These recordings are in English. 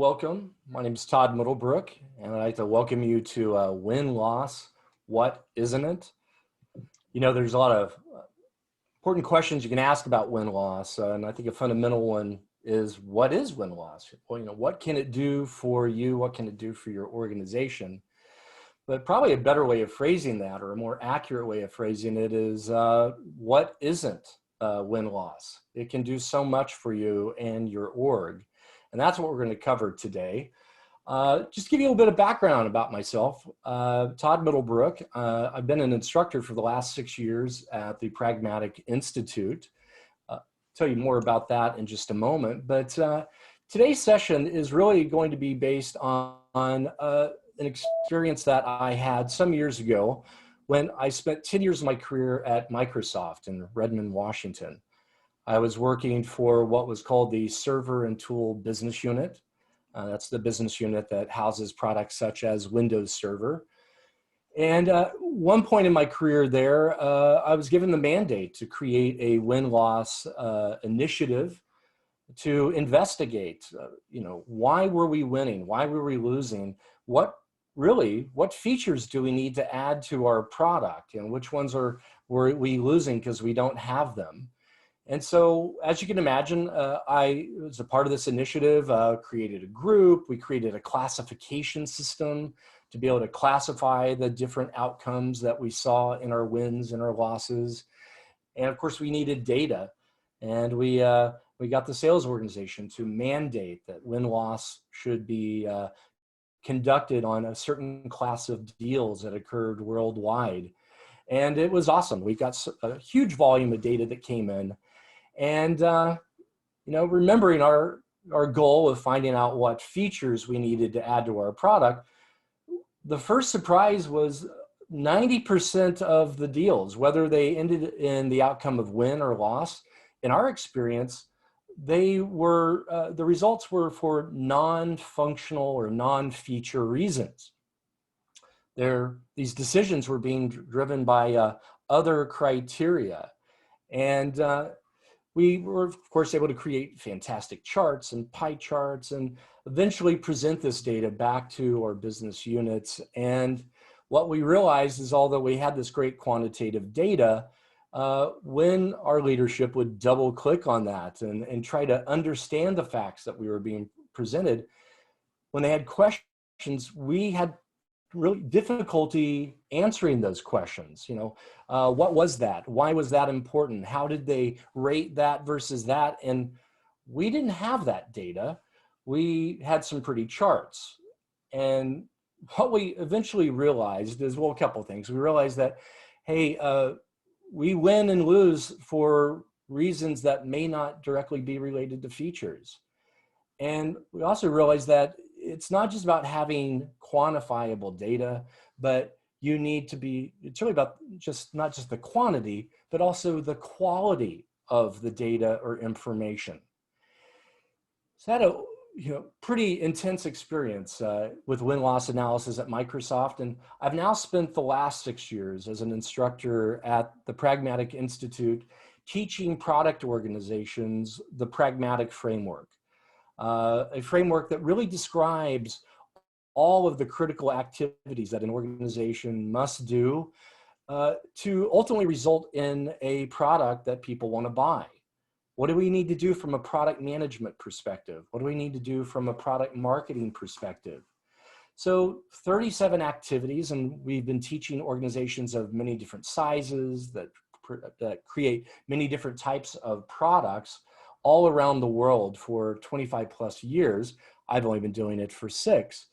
welcome. My name is Todd Middlebrook, and I'd like to welcome you to Win-Loss, What Isn't It? You know, there's a lot of important questions you can ask about win-loss, and I think a fundamental one is, what is win-loss? Well, you know, what can it do for you? What can it do for your organization? But probably a better way of phrasing that, or a more accurate way of phrasing it, is what isn't win-loss? It can do so much for you and your org. And that's what we're going to cover today. Just to give you a little bit of background about myself, Todd Middlebrook. I've been an instructor for the last 6 years at the Pragmatic Institute. Tell you more about that in just a moment. But today's session is really going to be based on an experience that I had some years ago when I spent 10 years of my career at Microsoft in Redmond, Washington. I was working for what was called the Server and Tool Business Unit. That's the business unit that houses products such as Windows Server. And at one point in my career there, I was given the mandate to create a win-loss initiative to investigate, why were we winning? Why were we losing? What features do we need to add to our product? And which ones were we losing because we don't have them? And so, as you can imagine, I was a part of this initiative, created a group. We created a classification system to be able to classify the different outcomes that we saw in our wins and our losses. And of course, we needed data. And we got the sales organization to mandate that win-loss should be conducted on a certain class of deals that occurred worldwide. And it was awesome. We got a huge volume of data that came in. And, remembering our goal of finding out what features we needed to add to our product, the first surprise was 90% of the deals, whether they ended in the outcome of win or loss, in our experience, the results were for non-functional or non-feature reasons. These decisions were being driven by other criteria. And we were, of course, able to create fantastic charts and pie charts and eventually present this data back to our business units. And what we realized is, although we had this great quantitative data, when our leadership would double click on that and try to understand the facts that we were being presented, when they had questions, we had really difficulty answering those questions. What was that? Why was that important? How did they rate that versus that? And we didn't have that data. We had some pretty charts. And what we eventually realized is, well, a couple of things. We realized that, hey, we win and lose for reasons that may not directly be related to features. And we also realized that it's not just about having quantifiable data, but it's really about not just the quantity, but also the quality of the data or information. So I had a pretty intense experience with win-loss analysis at Microsoft, and I've now spent the last 6 years as an instructor at the Pragmatic Institute teaching product organizations the Pragmatic Framework. A framework that really describes all of the critical activities that an organization must do to ultimately result in a product that people want to buy. What do we need to do from a product management perspective? What do we need to do from a product marketing perspective? So 37 activities, and we've been teaching organizations of many different sizes that create many different types of products all around the world for 25 plus years. I've only been doing it for 6.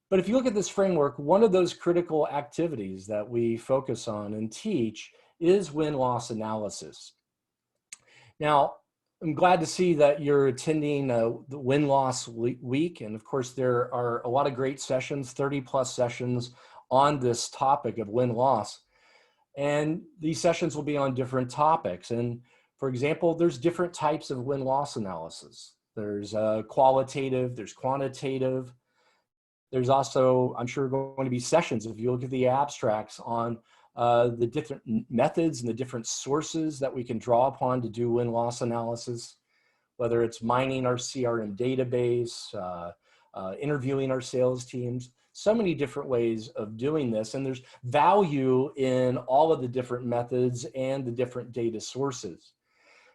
But if you look at this framework, one of those critical activities that we focus on and teach is win-loss analysis. Now, I'm glad to see that you're attending the WinLoss Week. And of course, there are a lot of great sessions, 30 plus sessions on this topic of win-loss. And these sessions will be on different topics. And for example, there's different types of win-loss analysis. There's qualitative, there's quantitative. There's also, I'm sure, going to be sessions, if you look at the abstracts, on the different methods and the different sources that we can draw upon to do win-loss analysis, whether it's mining our CRM database, interviewing our sales teams. So many different ways of doing this, and there's value in all of the different methods and the different data sources.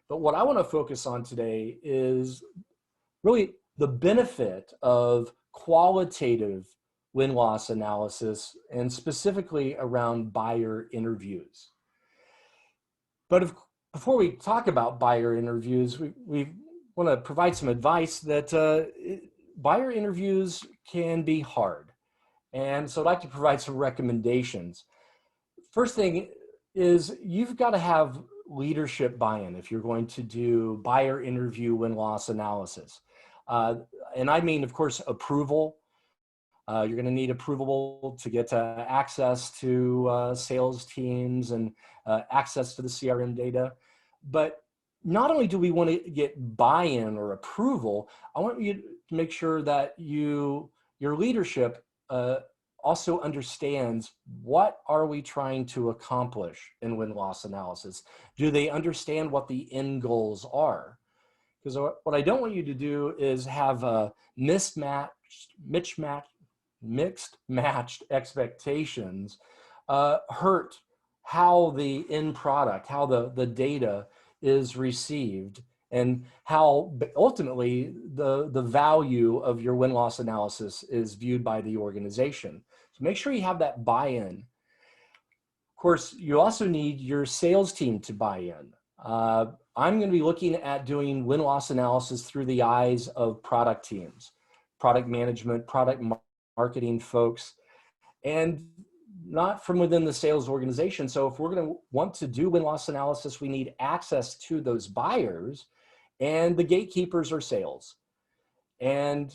But what I want to focus on today is really the benefit of qualitative win-loss analysis, and specifically around buyer interviews. But before we talk about buyer interviews, we want to provide some advice that buyer interviews can be hard. And so I'd like to provide some recommendations. First thing is you've got to have leadership buy-in if you're going to do buyer interview win-loss analysis. And I mean, of course, approval. You're going to need approval to get access to sales teams and access to the CRM data. But not only do we want to get buy-in or approval, I want you to make sure that your leadership also understands what are we trying to accomplish in win-loss analysis. Do they understand what the end goals are? Because what I don't want you to do is have a mixed matched expectations hurt how the end product, how the data is received, and how ultimately the value of your win-loss analysis is viewed by the organization. So make sure you have that buy-in. Of course, you also need your sales team to buy in. I'm going to be looking at doing win-loss analysis through the eyes of product teams, product management, product marketing folks, and not from within the sales organization. So if we're going to want to do win-loss analysis, we need access to those buyers, and the gatekeepers are sales. And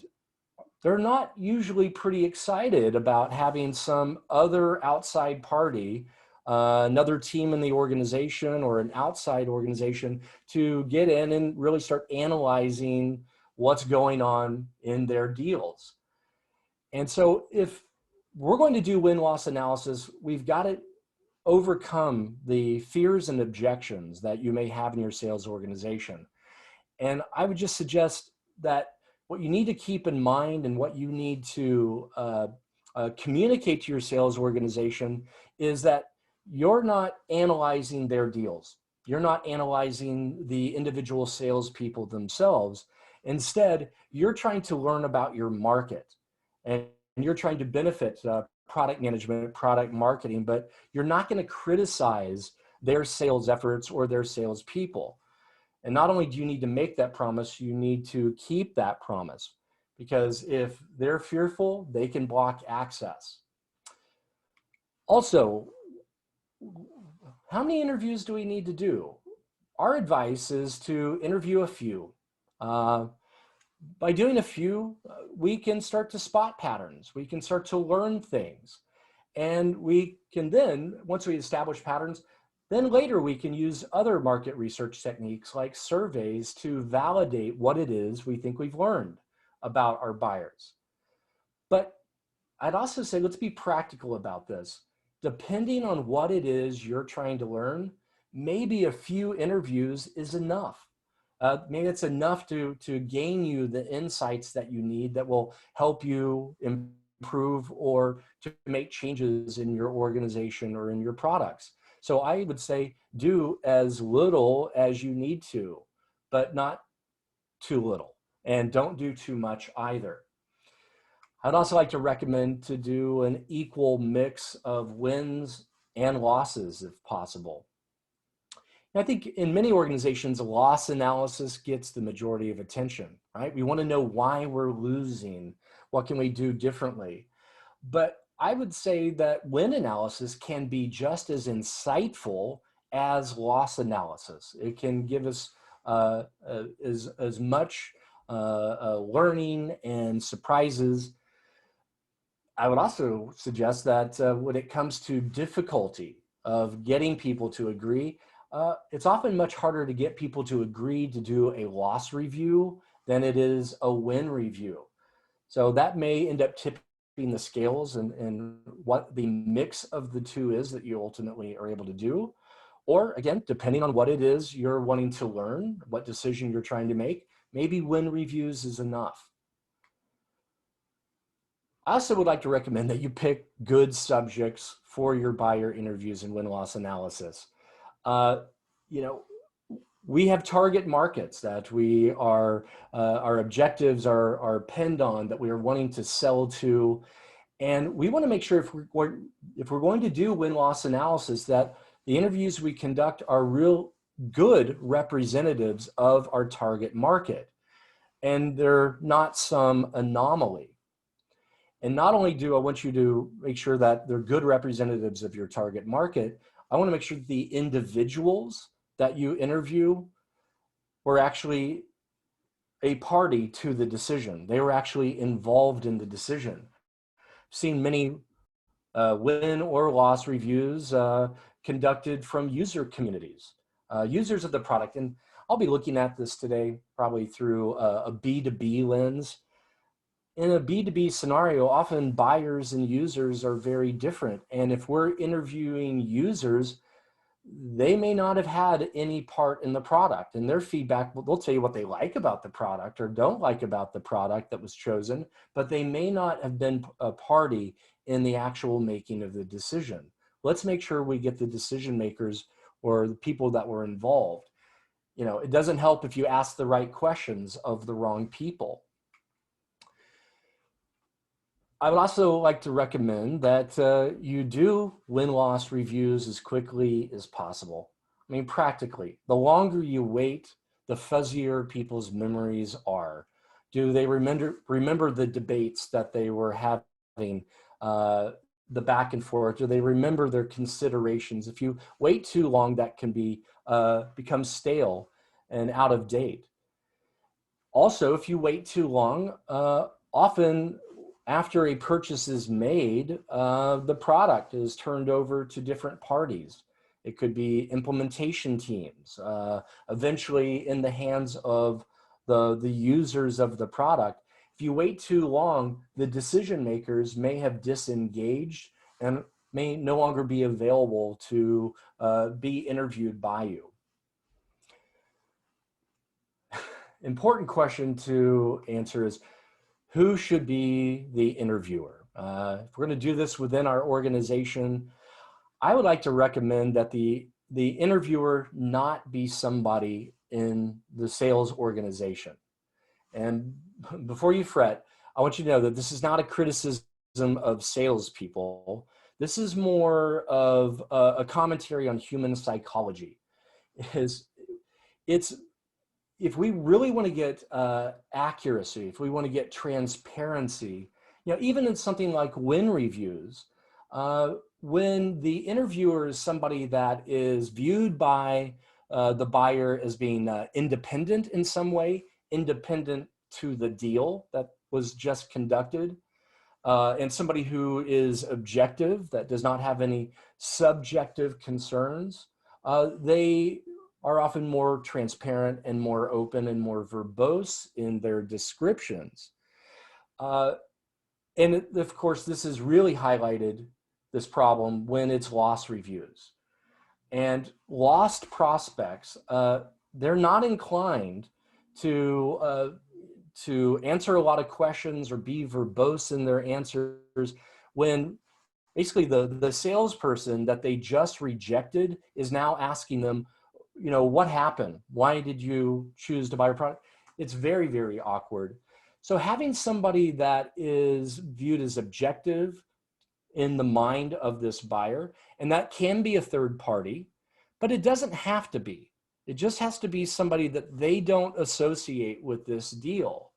they're not usually pretty excited about having some other outside party, another team in the organization or an outside organization, to get in and really start analyzing what's going on in their deals. And so if we're going to do win-loss analysis, we've got to overcome the fears and objections that you may have in your sales organization. And I would just suggest that what you need to keep in mind and what you need to communicate to your sales organization is that you're not analyzing their deals. You're not analyzing the individual salespeople themselves. Instead, you're trying to learn about your market, and you're trying to benefit product management, product marketing, but you're not going to criticize their sales efforts or their salespeople. And not only do you need to make that promise, you need to keep that promise, because if they're fearful, they can block access. Also, how many interviews do we need to do? Our advice is to interview a few. By doing a few, we can start to spot patterns. We can start to learn things. And we can then, once we establish patterns, then later we can use other market research techniques like surveys to validate what it is we think we've learned about our buyers. But I'd also say, let's be practical about this. Depending on what it is you're trying to learn, maybe a few interviews is enough. Maybe it's enough to gain you the insights that you need that will help you improve or to make changes in your organization or in your products. So I would say do as little as you need to, but not too little. And don't do too much either. I'd also like to recommend to do an equal mix of wins and losses if possible. I think in many organizations, loss analysis gets the majority of attention, right? We want to know why we're losing. What can we do differently? But I would say that win analysis can be just as insightful as loss analysis. It can give us as much learning and surprises. I would also suggest that when it comes to difficulty of getting people to agree, it's often much harder to get people to agree to do a loss review than it is a win review. So that may end up tipping the scales and what the mix of the two is that you ultimately are able to do. Or again, depending on what it is you're wanting to learn, what decision you're trying to make, maybe win reviews is enough. I also would like to recommend that you pick good subjects for your buyer interviews and win-loss analysis. Uh, you know, we have target markets that we are, our objectives are pinned on, that we are wanting to sell to. And we want to make sure if we're going to do win-loss analysis, that the interviews we conduct are real good representatives of our target market. And they're not some anomaly. And not only do I want you to make sure that they're good representatives of your target market, I want to make sure that the individuals that you interview were actually a party to the decision. They were actually involved in the decision. I've seen many win or loss reviews conducted from user communities, users of the product. And I'll be looking at this today probably through a B2B lens. In a B2B scenario, often buyers and users are very different. And if we're interviewing users, they may not have had any part in the product, and their feedback, they'll tell you what they like about the product or don't like about the product that was chosen, but they may not have been a party in the actual making of the decision. Let's make sure we get the decision makers or the people that were involved. You know, it doesn't help if you ask the right questions of the wrong people. I would also like to recommend that you do win-loss reviews as quickly as possible. I mean, practically, the longer you wait, the fuzzier people's memories are. Do they remember the debates that they were having, the back and forth? Do they remember their considerations? If you wait too long, that can become stale and out of date. Also, if you wait too long, often after a purchase is made, the product is turned over to different parties. It could be implementation teams, eventually in the hands of the users of the product. If you wait too long, the decision makers may have disengaged and may no longer be available to be interviewed by you. Important question to answer is, who should be the interviewer? If we're going to do this within our organization, I would like to recommend that the interviewer not be somebody in the sales organization. And before you fret, I want you to know that this is not a criticism of salespeople. This is more of a commentary on human psychology. If we really want to get accuracy, if we want to get transparency, you know, even in something like win reviews, when the interviewer is somebody that is viewed by the buyer as being independent in some way, independent to the deal that was just conducted, and somebody who is objective, that does not have any subjective concerns, they are often more transparent and more open and more verbose in their descriptions. And of course, this is really highlighted, this problem, when it's loss reviews. And lost prospects, they're not inclined to answer a lot of questions or be verbose in their answers when basically the salesperson that they just rejected is now asking them, you know, what happened? Why did you choose to buy your product? It's very, very awkward. So having somebody that is viewed as objective in the mind of this buyer, and that can be a third party, but it doesn't have to be. It just has to be somebody that they don't associate with this deal.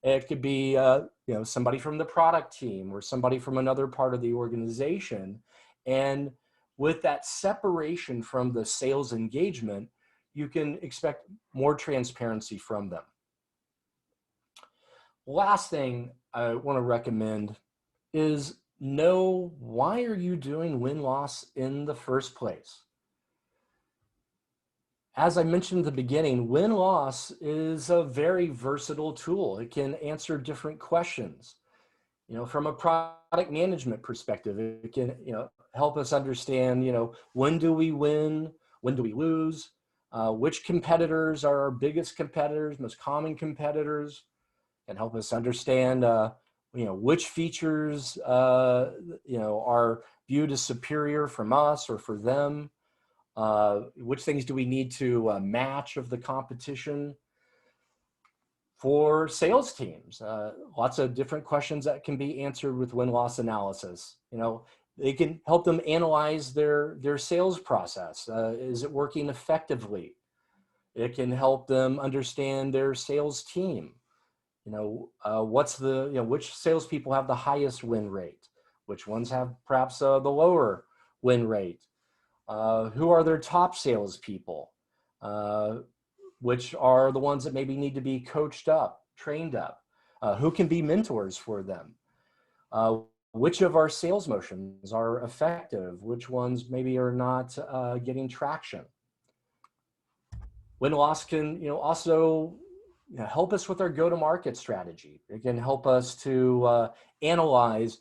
It could be you know, somebody from the product team or somebody from another part of the organization. And with that separation from the sales engagement, you can expect more transparency from them. Last thing I want to recommend is know, why are you doing win-loss in the first place? As I mentioned at the beginning, win-loss is a very versatile tool. It can answer different questions. You know, from a product management perspective, it can, you know, help us understand, you know, when do we win? When do we lose? Which competitors are our biggest competitors, most common competitors? Can help us understand which features, are viewed as superior from us or for them. Which things do we need to match of the competition? For sales teams, lots of different questions that can be answered with win-loss analysis. They can help them analyze their sales process. Is it working effectively? It can help them understand their sales team. Which salespeople have the highest win rate? Which ones have perhaps the lower win rate? Who are their top salespeople? Which are the ones that maybe need to be coached up, trained up? Who can be mentors for them? Which of our sales motions are effective? Which ones maybe are not getting traction? Win-loss can also help us with our go-to-market strategy. It can help us to analyze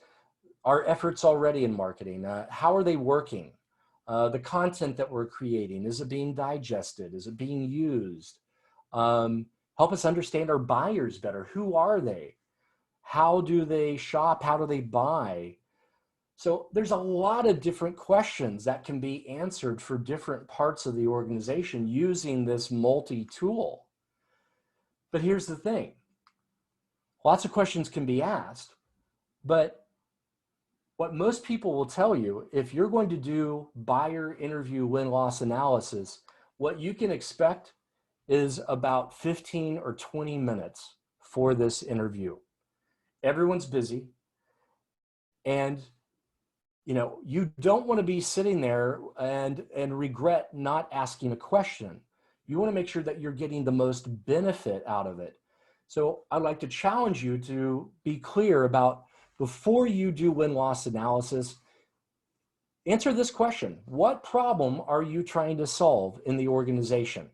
our efforts already in marketing. How are they working? The content that we're creating, is it being digested? Is it being used? Help us understand our buyers better. Who are they? How do they shop? How do they buy? So there's a lot of different questions that can be answered for different parts of the organization using this multi-tool. But here's the thing. Lots of questions can be asked, but what most people will tell you, if you're going to do buyer interview win-loss analysis, what you can expect is about 15 or 20 minutes for this interview. Everyone's busy, and you don't want to be sitting there and regret not asking a question. You want to make sure that you're getting the most benefit out of it. So I'd like to challenge you to be clear about, before you do win-loss analysis, answer this question. What problem are you trying to solve in the organization?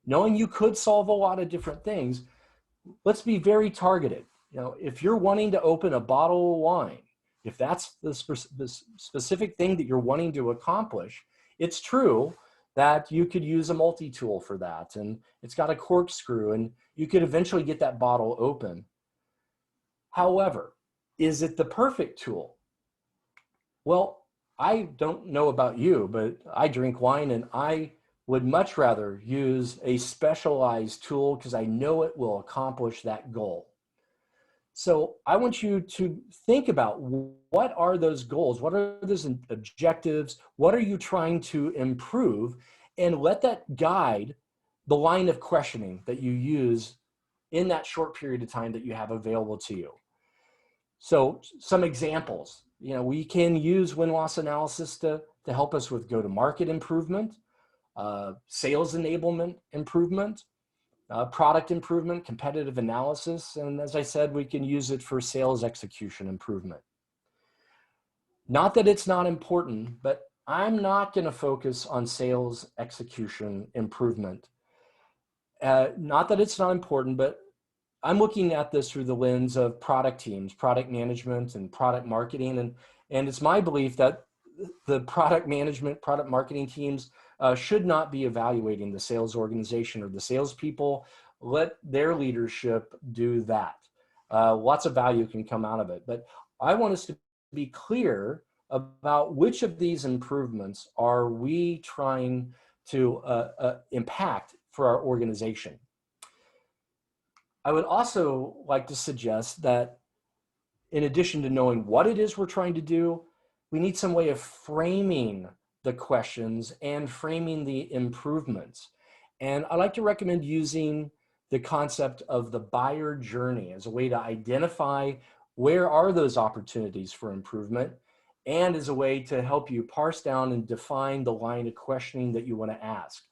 Knowing you could solve a lot of different things, let's be very targeted. If you're wanting to open a bottle of wine, if that's the specific thing that you're wanting to accomplish, it's true that you could use a multi-tool for that, and it's got a corkscrew, and you could eventually get that bottle open. However, is it the perfect tool? Well, I don't know about you, but I drink wine, and I would much rather use a specialized tool because I know it will accomplish that goal. So I want you to think about, what are those goals? What are those objectives? What are you trying to improve? And let that guide the line of questioning that you use in that short period of time that you have available to you. So some examples, we can use win-loss analysis to help us with go-to-market improvement, sales enablement improvement, product improvement, competitive analysis, and as I said, we can use it for sales execution improvement. Not that it's not important, but I'm not going to focus on sales execution improvement. Not that it's not important, but I'm looking at this through the lens of product teams, product management, and product marketing, and it's my belief that the product management, product marketing teams should not be evaluating the sales organization or the salespeople. Let their leadership do that. Lots of value can come out of it. But I want us to be clear about which of these improvements are we trying to impact for our organization. I would also like to suggest that, in addition to knowing what it is we're trying to do, we need some way of framing the questions and framing the improvements. And I like to recommend using the concept of the buyer journey as a way to identify where are those opportunities for improvement, and as a way to help you parse down and define the line of questioning that you want to ask.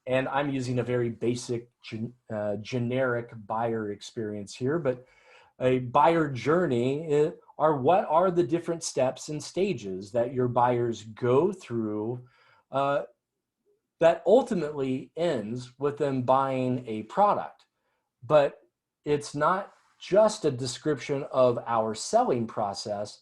And I'm using a very basic, generic buyer experience here, but a buyer journey are what are the different steps and stages that your buyers go through that ultimately ends with them buying a product. But it's not just a description of our selling process,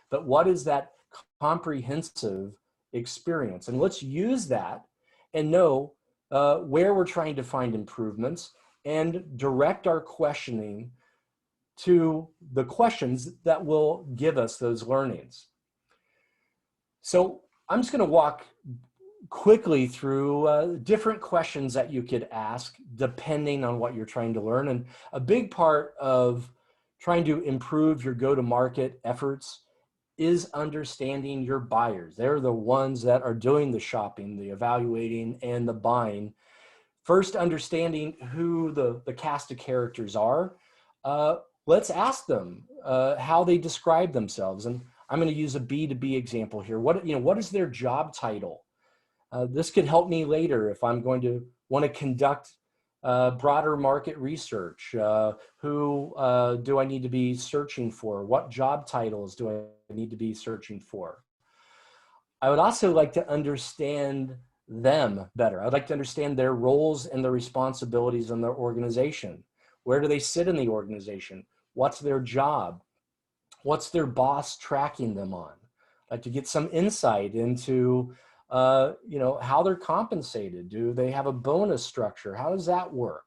but what is that comprehensive experience? And let's use that and know where we're trying to find improvements and direct our questioning to the questions that will give us those learnings. So I'm just going to walk quickly through different questions that you could ask depending on what you're trying to learn. And a big part of trying to improve your go-to-market efforts is understanding your buyers. They're the ones that are doing the shopping, the evaluating, and the buying. First, understanding who the cast of characters are. Let's ask them how they describe themselves. And I'm going to use a B2B example here. What is their job title? This could help me later if I'm going to want to conduct broader market research. Who do I need to be searching for? What job titles do I need to be searching for? I would also like to understand them better. I'd like to understand their roles and their responsibilities in their organization. Where do they sit in the organization? What's their job? What's their boss tracking them on? I'd like to get some insight into how they're compensated. Do they have a bonus structure? How does that work?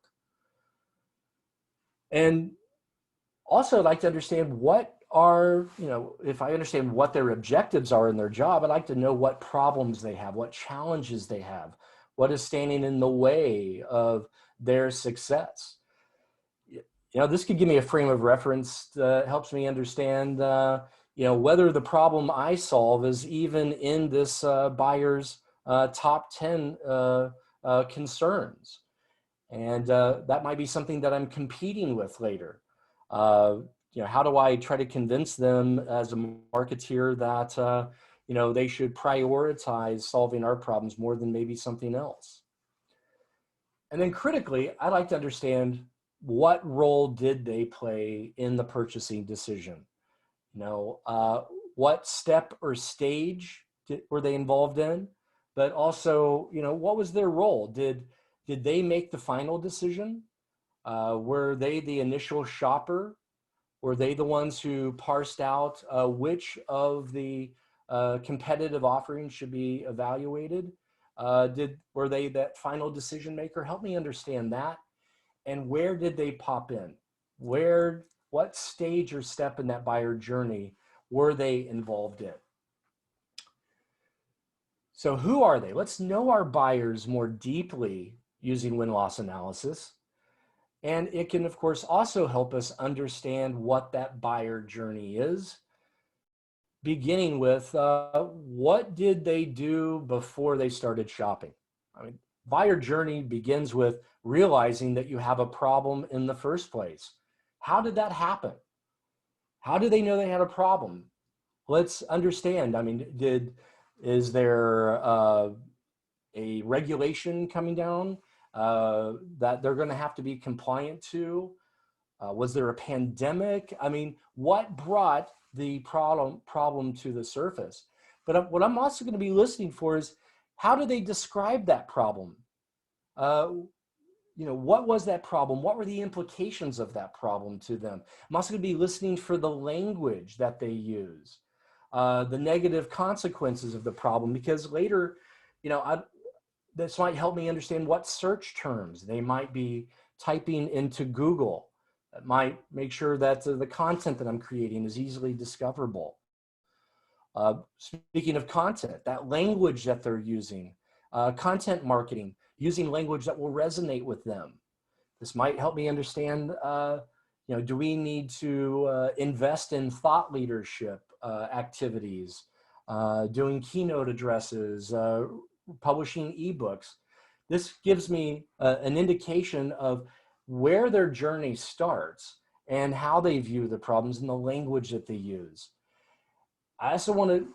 And also I'd like to understand what are, if I understand what their objectives are in their job, I'd like to know what problems they have, what challenges they have, what is standing in the way of their success. This could give me a frame of reference that helps me understand, whether the problem I solve is even in this buyer's top 10 concerns. And that might be something that I'm competing with later. How do I try to convince them as a marketeer that, they should prioritize solving our problems more than maybe something else? And then critically, I'd like to understand what role did they play in the purchasing decision? What step or stage were they involved in? But also, what was their role? Did they make the final decision? Were they the initial shopper? Were they the ones who parsed out which of the competitive offerings should be evaluated? Were they that final decision maker? Help me understand that. And where did they pop in? What stage or step in that buyer journey were they involved in? So who are they? Let's know our buyers more deeply using win-loss analysis. And it can, of course, also help us understand what that buyer journey is, beginning with what did they do before they started shopping? Buyer journey begins with realizing that you have a problem in the first place. How did that happen? How did they know they had a problem? Let's understand. Is there a regulation coming down that they're going to have to be compliant to? Was there a pandemic? What brought the problem to the surface? But what I'm also going to be listening for is, how do they describe that problem? What was that problem? What were the implications of that problem to them? I'm also going to be listening for the language that they use, the negative consequences of the problem, because later, this might help me understand what search terms they might be typing into Google. That might make sure that the content that I'm creating is easily discoverable. Speaking of content, that language that they're using, content marketing, using language that will resonate with them. This might help me understand, do we need to invest in thought leadership activities, doing keynote addresses, publishing ebooks? This gives me an indication of where their journey starts and how they view the problems and the language that they use. I also want to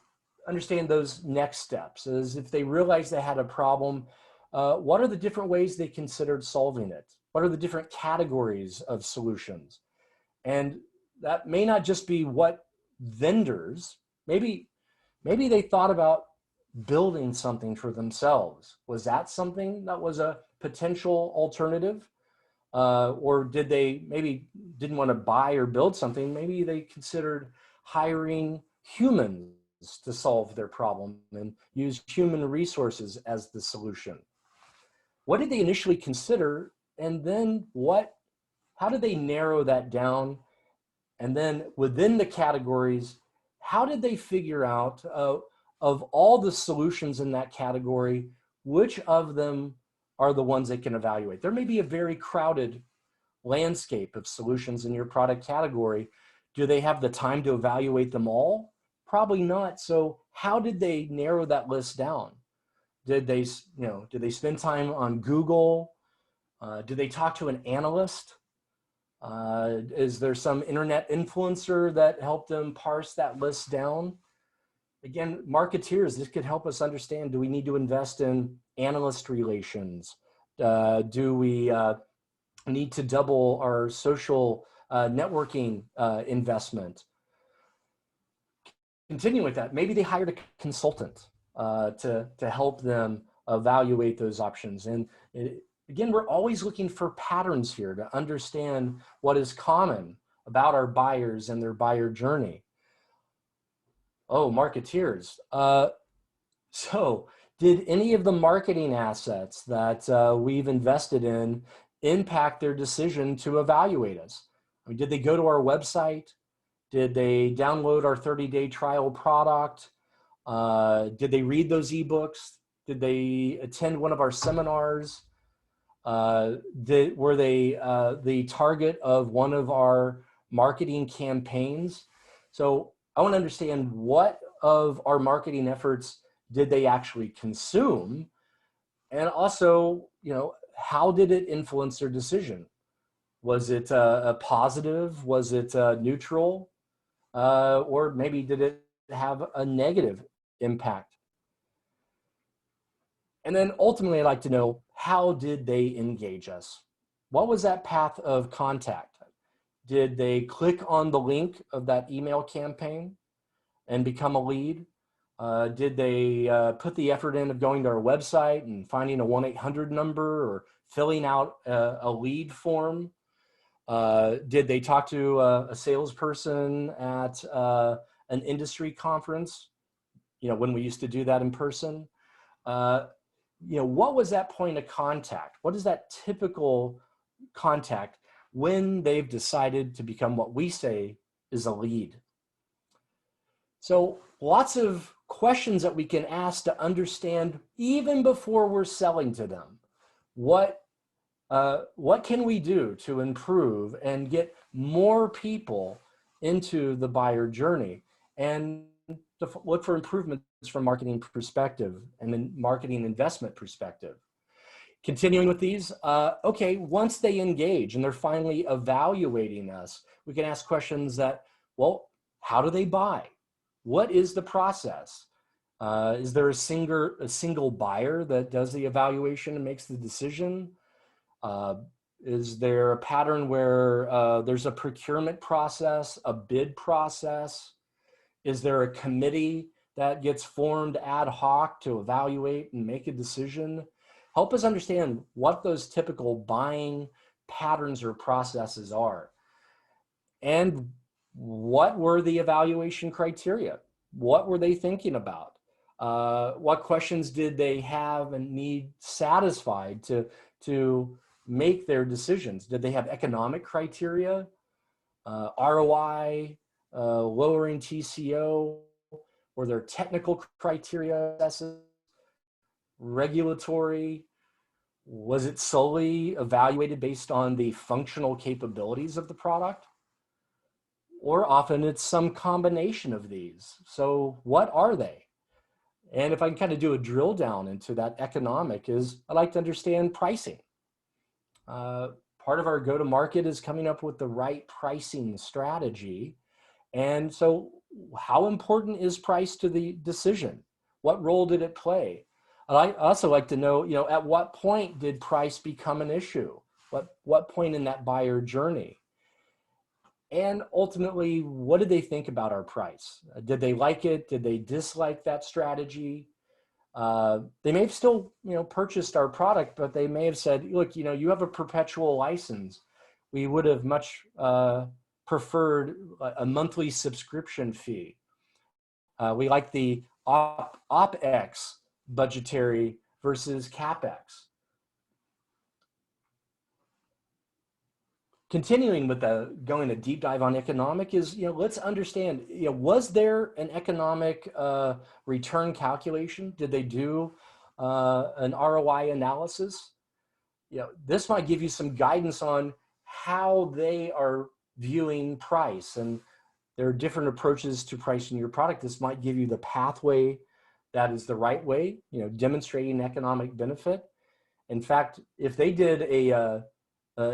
understand those next steps, as if they realize they had a problem, what are the different ways they considered solving it? What are the different categories of solutions? And that may not just be what vendors, maybe they thought about building something for themselves. Was that something that was a potential alternative? Or did they maybe didn't want to buy or build something? Maybe they considered hiring humans to solve their problem and use human resources as the solution. What did they initially consider? And then how did they narrow that down And then within the categories, how did they figure out of all the solutions in that category, which of them are the ones they can evaluate? There may be a very crowded landscape of solutions in your product category. Do they have the time to evaluate them all? Probably not. So how did they narrow that list down? Did they, did they spend time on Google? Did they talk to an analyst? Is there some internet influencer that helped them parse that list down? Again, marketeers, this could help us understand, do we need to invest in analyst relations? Do we need to double our social networking investment? Continuing with that, maybe they hired a consultant to help them evaluate those options. And again, we're always looking for patterns here to understand what is common about our buyers and their buyer journey. Oh, marketeers. So did any of the marketing assets that we've invested in impact their decision to evaluate us? I mean, did they go to our website? Did they download our 30-day trial product? Did they read those ebooks? Did they attend one of our seminars? Were they the target of one of our marketing campaigns? So I want to understand, what of our marketing efforts did they actually consume? And also, how did it influence their decision? Was it a positive? Was it neutral? Or maybe did it have a negative impact? And then ultimately, I'd like to know, how did they engage us? What was that path of contact? Did they click on the link of that email campaign and become a lead? Did they put the effort in of going to our website and finding a 1-800 number or filling out a lead form? Did they talk to a salesperson at an industry conference, when we used to do that in person? What was that point of contact? What is that typical contact when they've decided to become what we say is a lead? So lots of questions that we can ask to understand even before we're selling to them. What can we do to improve and get more people into the buyer journey, and to look for improvements from marketing perspective and then marketing investment perspective? Continuing with these, okay, once they engage and they're finally evaluating us, we can ask questions that, well, how do they buy? What is the process? Is there a single buyer that does the evaluation and makes the decision? Is there a pattern where there's a procurement process, a bid process? Is there a committee that gets formed ad hoc to evaluate and make a decision? Help us understand what those typical buying patterns or processes are. And what were the evaluation criteria? What were they thinking about? What questions did they have and need satisfied to make their decisions? Did they have economic criteria, ROI, lowering TCO? Were there technical criteria, regulatory? Was it solely evaluated based on the functional capabilities of the product? Or often it's some combination of these. So what are they? And if I can kind of do a drill down into that economic, is I like to understand pricing. Part of our go-to-market is coming up with the right pricing strategy. And so how important is price to the decision? What role did it play? I also like to know, at what point did price become an issue? What point in that buyer journey? And ultimately, what did they think about our price? Did they like it? Did they dislike that strategy? They may have still, purchased our product, but they may have said, look, you have a perpetual license. We would have much preferred a monthly subscription fee. We like the OpEx budgetary versus CapEx. continuing with going a deep dive on economic is, let's understand, was there an economic return calculation? Did they do an ROI analysis? This might give you some guidance on how they are viewing price, and there are different approaches to pricing your product. This might give you the pathway that is the right way, demonstrating economic benefit. In fact, if they did an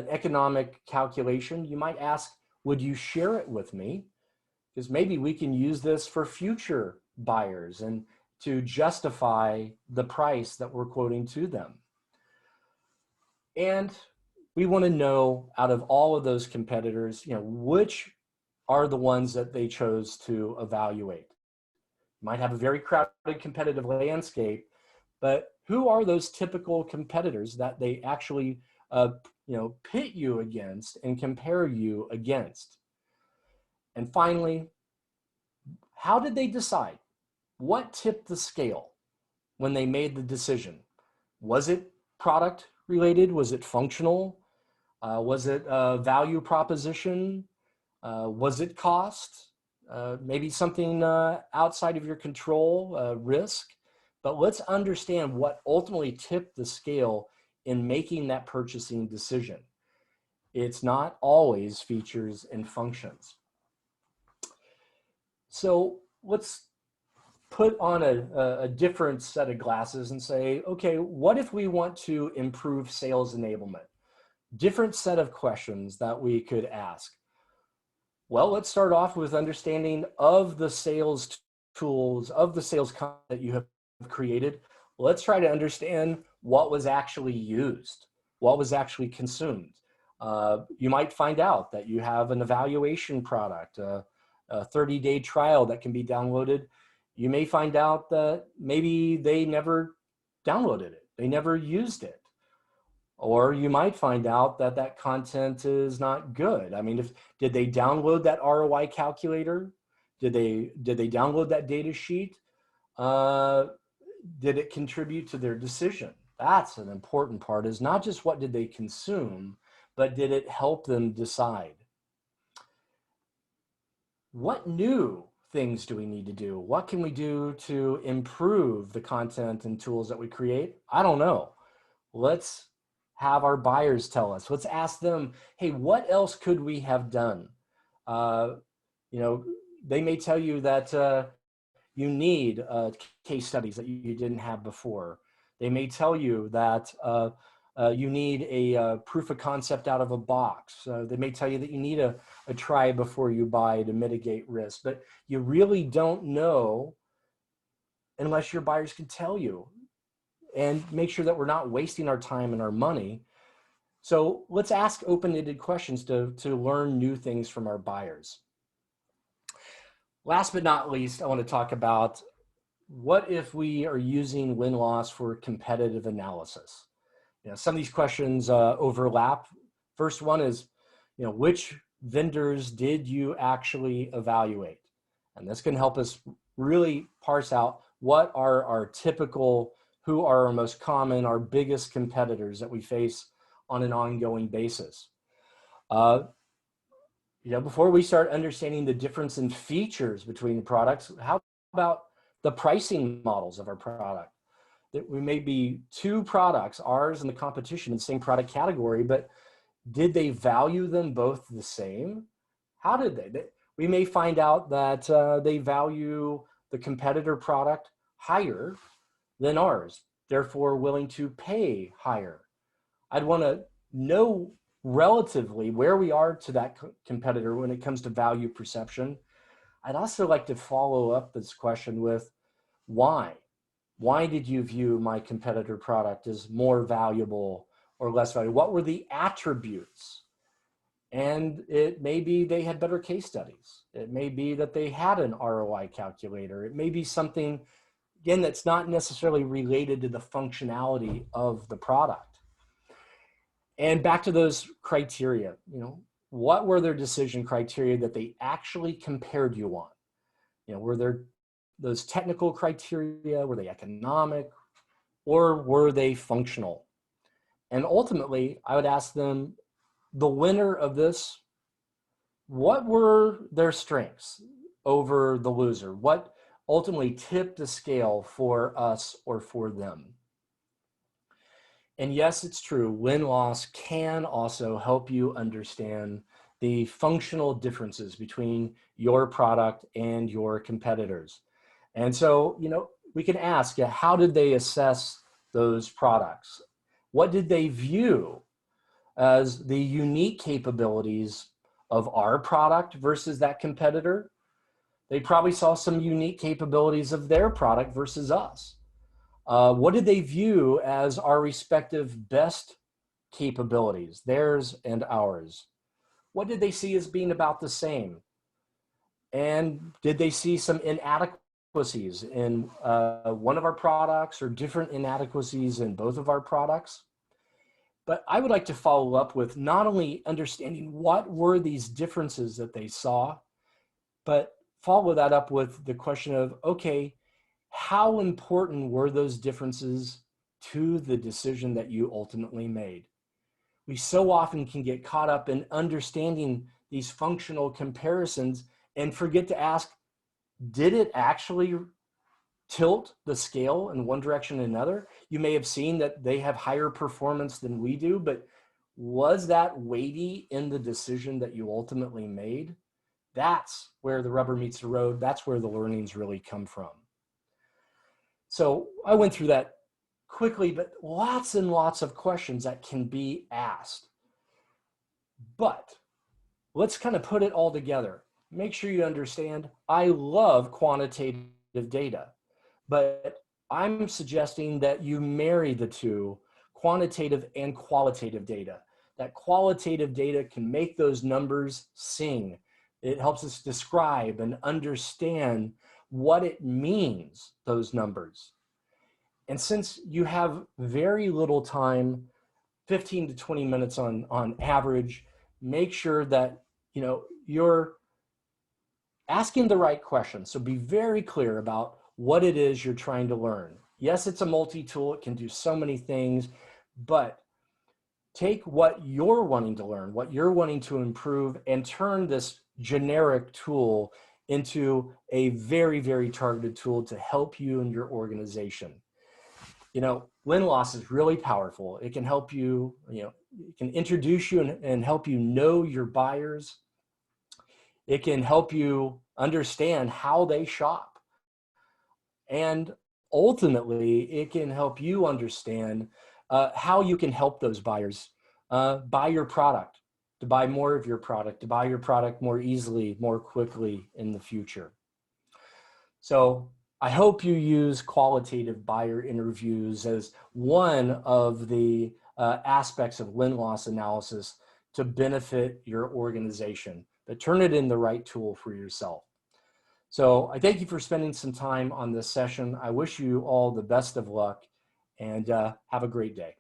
economic calculation, you might ask, would you share it with me? Because maybe we can use this for future buyers and to justify the price that we're quoting to them. And we want to know, out of all of those competitors, which are the ones that they chose to evaluate. You might have a very crowded competitive landscape, but who are those typical competitors that they actually pit you against and compare you against? And finally, how did they decide? What tipped the scale when they made the decision? Was it product related? Was it functional? Was it a value proposition? Was it cost? Maybe something outside of your control, risk. But let's understand what ultimately tipped the scale in making that purchasing decision. It's not always features and functions. So let's put on a different set of glasses and say, okay, what if we want to improve sales enablement? Different set of questions that we could ask. Well, let's start off with understanding of the sales tools, of the sales content that you have created. Let's try to understand what was actually used, what was actually consumed. You might find out that you have an evaluation product, a 30-day trial that can be downloaded. You may find out that maybe they never downloaded it, they never used it. Or you might find out that that content is not good. I mean, did they download that ROI calculator? Did they download that data sheet? Did it contribute to their decision? That's an important part, is not just what did they consume, but did it help them decide? What new things do we need to do? What can we do to improve the content and tools that we create? I don't know. Let's have our buyers tell us. Let's ask them, hey, what else could we have done? They may tell you that you need case studies that you didn't have before. They may tell you that you need a proof of concept out of a box. They may tell you that you need a try before you buy to mitigate risk, but you really don't know unless your buyers can tell you, and make sure that we're not wasting our time and our money. So let's ask open-ended questions to learn new things from our buyers. Last but not least, I want to talk about, what if we are using win-loss for competitive analysis? Some of these questions overlap. First one is, which vendors did you actually evaluate? And this can help us really parse out what are our typical, who are our most common, our biggest competitors that we face on an ongoing basis. Before we start understanding the difference in features between products, how about the pricing models of our product? That we may be two products, ours and the competition, in the same product category, but did they value them both the same? How did they? We may find out that they value the competitor product higher than ours, therefore willing to pay higher. I'd want to know relatively where we are to that competitor when it comes to value perception. I'd also like to follow up this question with why. Why did you view my competitor product as more valuable or less valuable? What were the attributes? And it may be they had better case studies. It may be that they had an ROI calculator. It may be something, again, that's not necessarily related to the functionality of the product. And back to those criteria, what were their decision criteria that they actually compared you on? Were there those technical criteria? Were they economic? Or were they functional? And ultimately, I would ask them, the winner of this, what were their strengths over the loser? What ultimately tipped the scale for us or for them? And yes, it's true, win-loss can also help you understand the functional differences between your product and your competitors. And so, we can ask, how did they assess those products? What did they view as the unique capabilities of our product versus that competitor? They probably saw some unique capabilities of their product versus us. What did they view as our respective best capabilities, theirs and ours? What did they see as being about the same? And did they see some inadequacies in one of our products or different inadequacies in both of our products? But I would like to follow up with not only understanding what were these differences that they saw, but follow that up with the question of, okay, how important were those differences to the decision that you ultimately made? We so often can get caught up in understanding these functional comparisons and forget to ask, did it actually tilt the scale in one direction or another? You may have seen that they have higher performance than we do, but was that weighty in the decision that you ultimately made? That's where the rubber meets the road. That's where the learnings really come from. So I went through that quickly, but lots and lots of questions that can be asked. But let's kind of put it all together. Make sure you understand, I love quantitative data, but I'm suggesting that you marry the two, quantitative and qualitative data. That qualitative data can make those numbers sing. It helps us describe and understand what it means, those numbers. And since you have very little time, 15 to 20 minutes on average, make sure that you're asking the right questions. So be very clear about what it is you're trying to learn. Yes, it's a multi-tool, it can do so many things, but take what you're wanting to learn, what you're wanting to improve, and turn this generic tool into a very, very targeted tool to help you and your organization. Win-loss is really powerful. It can help you, it can introduce you and help you know your buyers. It can help you understand how they shop. And ultimately, it can help you understand how you can help those buyers buy your product, to buy more of your product, to buy your product more easily, more quickly in the future. So I hope you use qualitative buyer interviews as one of the aspects of win-loss analysis to benefit your organization, but turn it in the right tool for yourself. So I thank you for spending some time on this session. I wish you all the best of luck and have a great day.